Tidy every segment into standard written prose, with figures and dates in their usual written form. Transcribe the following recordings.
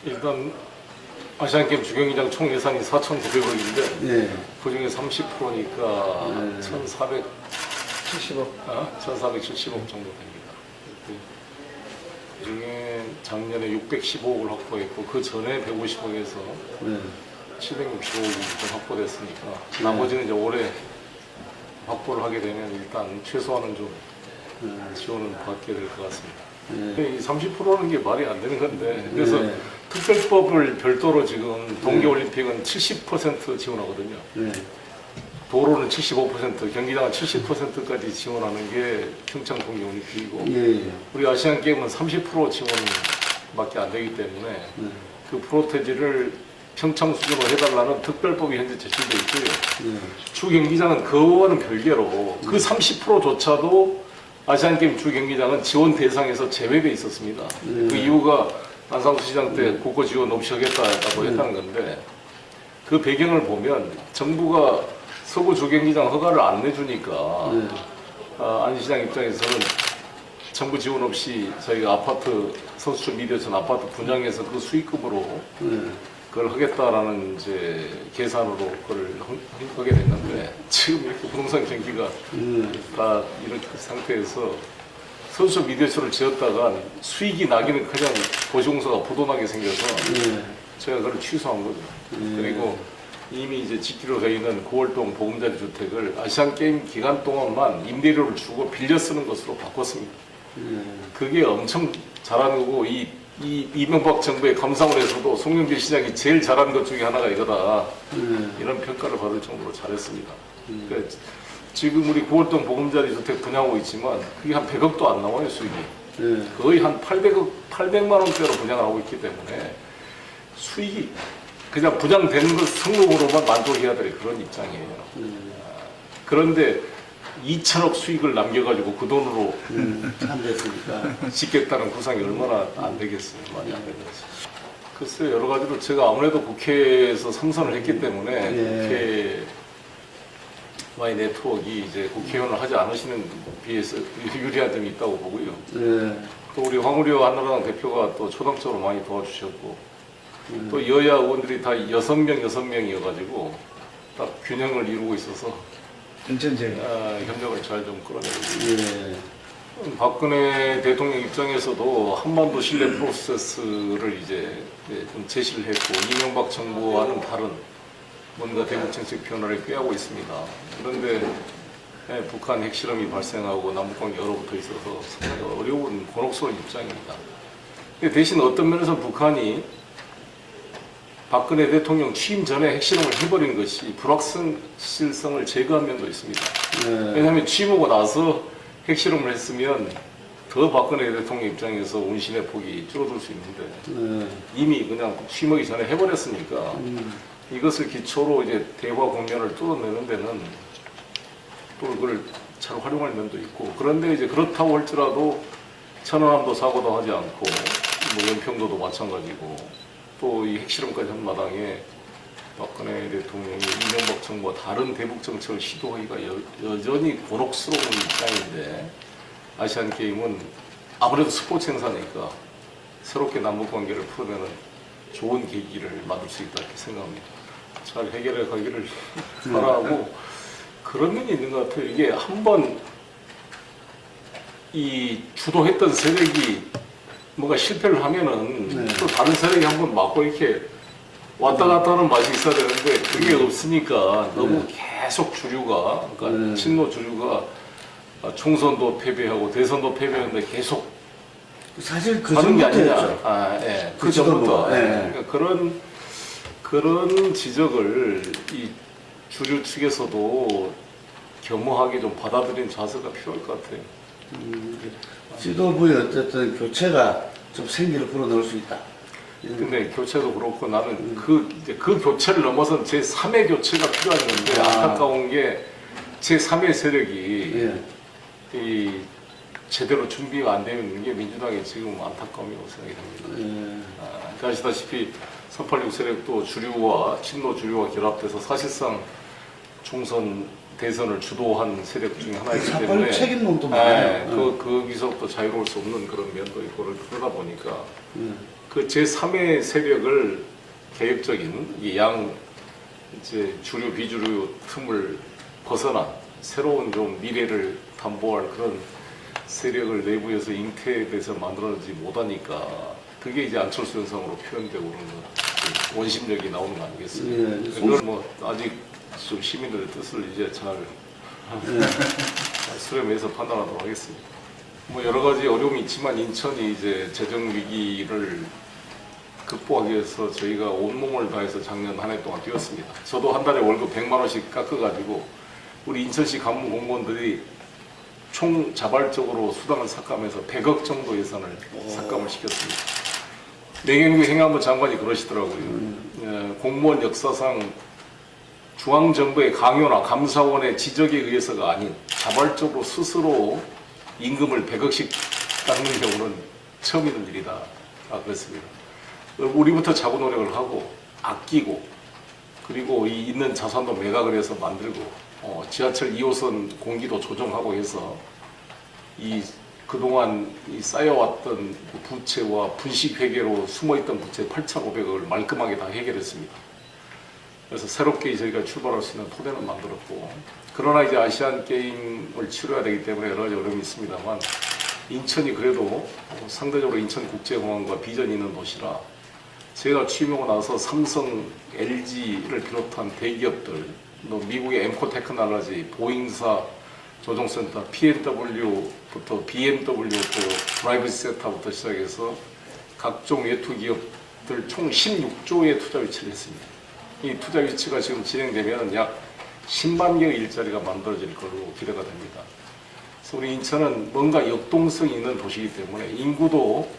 일단 아시안게임 주경기장 총 예산이 4,900억인데 예. 그중에 30%니까 70억. 1,470억 정도 됩니다. 그중에 작년에 615억을 확보했고 그 전에 150억에서 765억이 좀 확보됐으니까 나머지는 이제 올해 확보를 하게 되면 일단 최소한은 좀 지원은 받게 될 것 같습니다. 이 30%라는 게 말이 안 되는 건데 그래서 특별법을 별도로 지금 동계올림픽은 70% 지원하거든요. 도로는 75%, 경기장은 70%까지 지원하는 게 평창 동계올림픽이고 우리 아시안게임은 30% 지원밖에 안 되기 때문에 그 프로테지를 평창 수준으로 해달라는 특별법이 현재 제출돼 있고요. 주경기장은 그거와는 별개로 그 30%조차도 아시안게임 주경기장은 지원 대상에서 제외돼 있었습니다. 그 이유가 안상수 시장 때 국고 지원 없이 하겠다고 했다는 건데 그 배경을 보면 정부가 서구 주경기장 허가를 안 내주니까 안 시장 입장에서는 정부 지원 없이 저희가 아파트 선수촌 미디어촌 아파트 분양해서 그 수익금으로 그걸 하겠다라는 이제 계산으로 그걸 하게 됐는데 지금 이렇게 부동산 경기가 다 이런 상태에서 선수촌 미디어촌을 지었다가 수익이 나기는커녕 도시공사가 부도나게 생겨서 제가 그걸 취소한 거죠. 그리고 이미 이제 짓기로 돼 있는 고월동 보금자리 주택을 아시안 게임 기간 동안만 임대료를 주고 빌려 쓰는 것으로 바꿨습니다. 그게 엄청 잘한 거고 이 이명박 정부의 감사원에서도 송영길 시장이 제일 잘한 것 중에 하나가 이거다. 이런 평가를 받을 정도로 잘했습니다. 그러니까 지금 우리 고월동 보금자리 주택 분양하고 있지만 그게 한 100억도 안 나와요, 수익이. 거의 한 800만 원대로 분양을 하고 있기 때문에 수익이 그냥 분양된 것 성능으로만 만족해야 될 그런 입장이에요. 그런데 2천억 수익을 남겨가지고 그 돈으로 참 됐으니까 짓겠다는 구상이 얼마나 안 되겠어요. 많이 안 되겠어요. 글쎄요, 여러 가지로 제가 아무래도 국회에서 상선을 했기 때문에 국회와의 네트워크가 이제 국회의원을 하지 않으시는 비해서 유리한 점이 있다고 보고요. 또 우리 황우려 한나라당 대표가 또 초당적으로 많이 도와주셨고 또 여야 의원들이 다 6명이어가지고 딱 균형을 이루고 있어서 협력을 잘 좀 끌어내고 박근혜 대통령 입장에서도 한반도 신뢰 프로세스를 이제 좀 제시를 했고 이명박 정부와는 다른 뭔가 대북 정책 변화를 꾀하고 있습니다. 그런데 북한 핵실험이 발생하고 남북관계 얼어붙어 있어서 상당히 어려운 곤혹스러운 입장입니다. 대신 어떤 면에서 북한이 박근혜 대통령 취임 전에 핵실험을 해버린 것이 불확실성을 제거한 면도 있습니다. 왜냐하면 취임하고 나서 핵실험을 했으면 더 박근혜 대통령 입장에서 운신의 폭이 줄어들 수 있는데 이미 그냥 취임하기 전에 해버렸으니까 이것을 기초로 이제 대화 국면을 뚫어내는 데는 또 그걸 잘 활용할 면도 있고 그런데 이제 그렇다고 할지라도 천안함도 사고도 하지 않고 뭐 연평도도 마찬가지고 또 이 핵실험까지 한 마당에 박근혜 대통령이 이명박 정부와 다른 대북 정책을 시도하기가 여전히 곤혹스러운 입장인데 아시안게임은 아무래도 스포츠 행사니까 새롭게 남북관계를 풀어내는 좋은 계기를 만들 수 있다 이렇게 생각합니다. 잘 해결해 가기를 바라고 그런 면이 있는 것 같아요. 이게 한번 이 주도했던 세력이 뭔가 실패를 하면은 또 다른 세력이 한번 맞고 이렇게 왔다 갔다 하는 맛이 있어야 되는데 그게 없으니까 너무 계속 주류가 그러니까 친노 주류가 총선도 패배하고 대선도 패배했는데 계속 사실 그 하는 게 아니냐. 전부터였죠. 그 전부터. 그러니까 그런 지적을 이 주류 측에서도 겸허하게 좀 받아들이는 자세가 필요할 것 같아요. 지도부의 어쨌든 교체가 좀 생기를 불어넣을 수 있다. 근데 교체도 그렇고 나는 이제 그 교체를 넘어선 제3의 교체가 필요했는데 안타까운 게 제3의 세력이 이 제대로 준비가 안 되는 게 민주당이 지금 안타까움이라고 생각이 됩니다. 아시다시피 386 세력도 주류와 친노 주류와 결합돼서 사실상 총선 대선을 주도한 세력 중에 하나이기 때문에 책임론도 많아요. 거기서부터 자유로울 수 없는 그런 면도 있고 그러다 보니까 그 제3의 세력을 개혁적인 이제 주류 비주류 틈을 벗어난 새로운 좀 미래를 담보할 그런 세력을 내부에서 잉태돼서 만들어지지 못하니까 그게 이제 안철수 현상으로 표현되고 그런 거 원심력이 나오는 거 아니겠습니까? 예. 그걸 뭐 아직 좀 시민들의 뜻을 이제 잘 수렴해서 판단하도록 하겠습니다. 뭐 여러 가지 어려움이 있지만 인천이 이제 재정 위기를 극복하기 위해서 저희가 온몸을 다해서 작년 한 해 동안 뛰었습니다. 저도 한 달에 월급 100만 원씩 깎아가지고 우리 인천시 간부 공무원들이 총 자발적으로 수당을 삭감해서 100억 정도 예산을 삭감을 시켰습니다. 내경규 행안부 장관이 그러시더라고요. 공무원 역사상 중앙정부의 강요나 감사원의 지적에 의해서가 아닌 자발적으로 스스로 임금을 100억씩 깎는 경우는 처음 있는 일이다. 그랬습니다. 우리부터 자구 노력을 하고 아끼고 그리고 이 있는 자산도 매각을 해서 만들고 지하철 2호선 공기도 조정하고 해서 이 그동안 이 쌓여왔던 부채와 분식회계로 숨어있던 부채 8,500억을 말끔하게 다 해결했습니다. 그래서 새롭게 저희가 출발할 수 있는 토대는 만들었고 그러나 이제 아시안 게임을 치러야 되기 때문에 여러 가지 어려움이 있습니다만 인천이 그래도 상대적으로 인천국제공항과 비전이 있는 도시라 제가 취임하고 나서 삼성, LG를 비롯한 대기업들, 미국의 엠코 테크놀로지, 보잉사 조종센터, PNW부터 BMW 또 프라이빗 센터부터 시작해서 각종 외투 기업들 총 16조의 투자 유치를 했습니다. 이 투자 유치가 지금 진행되면 약 10만 개의 일자리가 만들어질 걸로 기대가 됩니다. 그래서 우리 인천은 뭔가 역동성이 있는 도시이기 때문에 인구도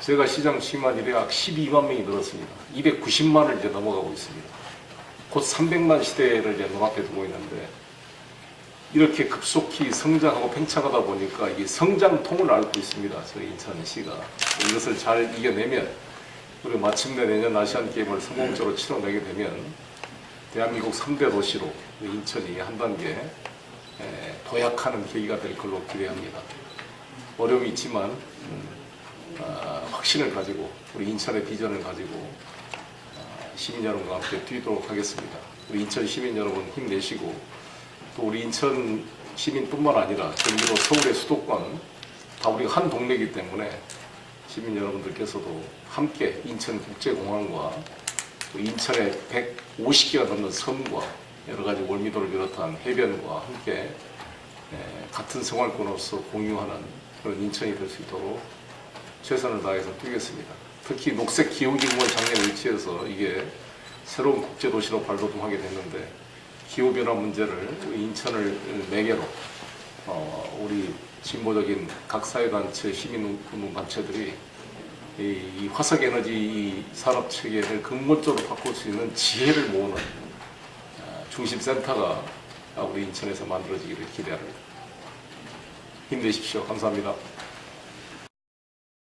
제가 시장 취임한 이래 약 12만 명이 늘었습니다. 290만을 이제 넘어가고 있습니다. 곧 300만 시대를 이제 눈앞에 두고 있는데 이렇게 급속히 성장하고 팽창하다 보니까 이 성장통을 앓고 있습니다. 저희 인천시가 이것을 잘 이겨내면 그리고 마침내 내년 아시안게임을 성공적으로 치러내게 되면 대한민국 3대 도시로 인천이 한 단계 도약하는 계기가 될 걸로 기대합니다. 어려움이 있지만 확신을 가지고 우리 인천의 비전을 가지고 시민 여러분과 함께 뛰도록 하겠습니다. 우리 인천 시민 여러분 힘내시고 또 우리 인천 시민뿐만 아니라 경기도 서울의 수도권 다 우리가 한 동네이기 때문에 시민 여러분들께서도 함께 인천국제공항과 또 인천의 150개가 넘는 섬과 여러 가지 월미도를 비롯한 해변과 함께 같은 생활권으로서 공유하는 그런 인천이 될 수 있도록 최선을 다해서 뛰겠습니다. 특히 녹색 기후기금을 작년에 유치해서 이게 새로운 국제도시로 발돋움하게 됐는데 기후변화 문제를 인천을 매개로 우리 진보적인 각 사회단체, 시민운동단체들이 이 화석에너지 산업 체계를 근본적으로 바꿀 수 있는 지혜를 모으는 중심센터가 우리 인천에서 만들어지기를 기대합니다. 힘내십시오. 감사합니다.